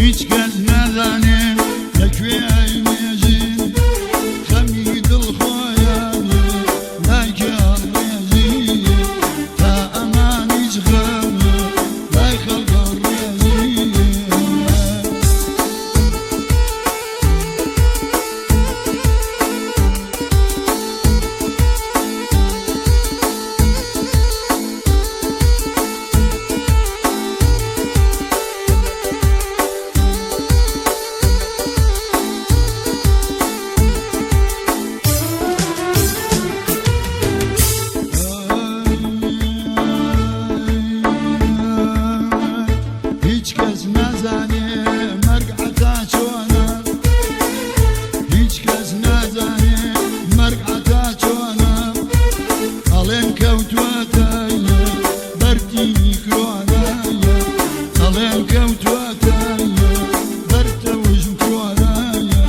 هیچ کەس نازانێ لەکوێ ئەیمێژی خەمی دڵخۆیانێ لایکێ هەڵڕێژی تا ئەمان هیچ غەمە لای خەڵکە ڕێژی هیچ کەس نازانێ مەرگ عەتا چۆنە هیچ کەس نازانێ مەرگ عەتا چۆنە ئەڵێن کەوتووەتەیە بەردی میکرۆنەیە ئەڵێن کەوتووەتەیە بەرتە وژم کۆنەیە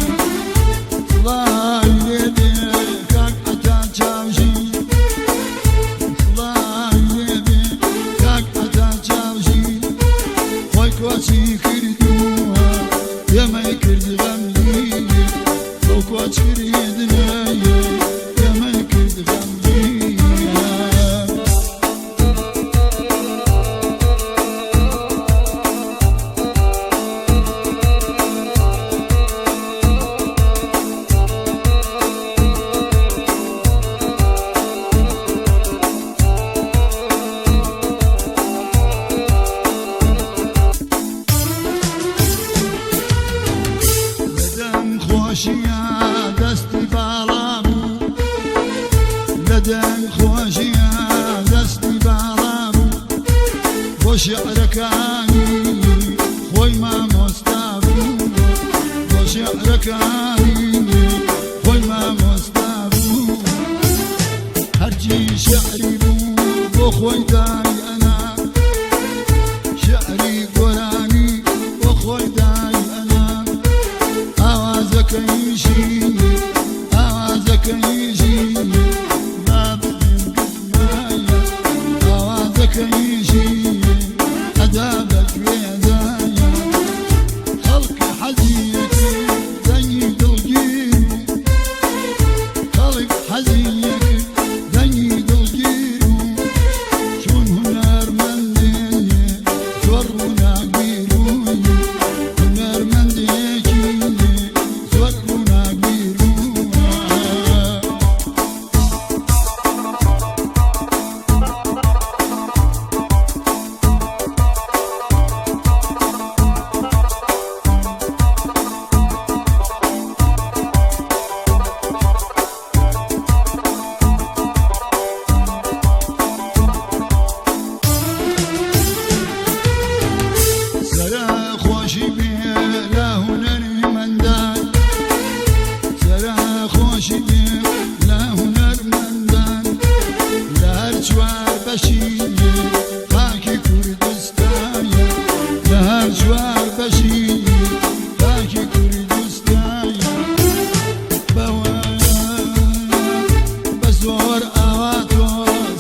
سڵای لێبێ کاک عەتا چاوژی سڵای لێبێ کاک عەتا چاوژی خۆی کۆچی کردووە ئێمەی کرد غەمگین بۆ کۆچکردنەیە ئێمەی کرد غەمگین خۆشیە دەستی باڵا بوو لەدەنگ خۆشیە دەستی باڵا بوو بۆ شێعرەکانی خۆی مامۆستا بوو بۆ شێعرەکانی خۆی مامۆستا بوو هەرچی شێعری بوو بۆ خۆی دای ئەنا شێعری گۆرانی بۆ خۆی دای ئەنا ئاوازەکەیشی ئاوازەکەیشی بابم گزمایە ئاوازەکەیشی ئەدا بەگوێدایە خەڵکی حەزیەکە دەنگی دڵگیر خەڵک حەزیەکە دەنگی دڵگیر چون هونەرمەندێنێ زۆر ڕووناگیر هونەرمەندێکی زۆر ڕووناگیر سەرە خۆشی بێ لە هونەرمەندان سەرە خۆشی بێ لە هونەرمەندان لە هەر چوار بەشی خاکی کوردستانە لە هەر چوار بەشی خاکی کوردستانە بەوایە بە زۆر ئاوا تۆ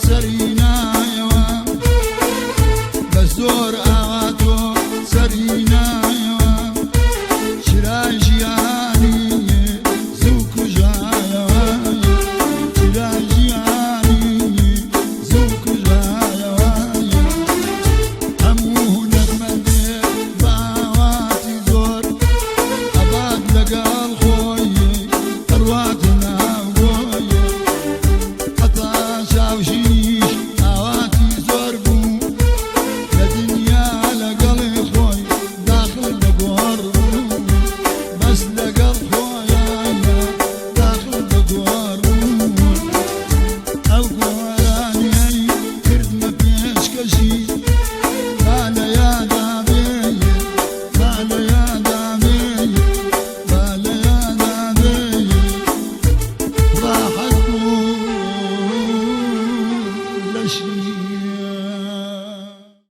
سەری نایەوە بە زۆر ئاوا تۆ سەری نایەوە شرای ژیانی زوو کوژایەوە شرای ژیانی زوو کوژایەوە هەموو هونەرمەندێ باواتی زۆر ئەبات لەگەڵ خۆی هەرواتە ناو گۆیە هەتا چاوژیش ئاواتی زۆر بوو لە دنیا لەگەڵی خۆی داخل لە گۆڕ بوو بەس لەگەڵ خۆیانە داخل لە گۆڕ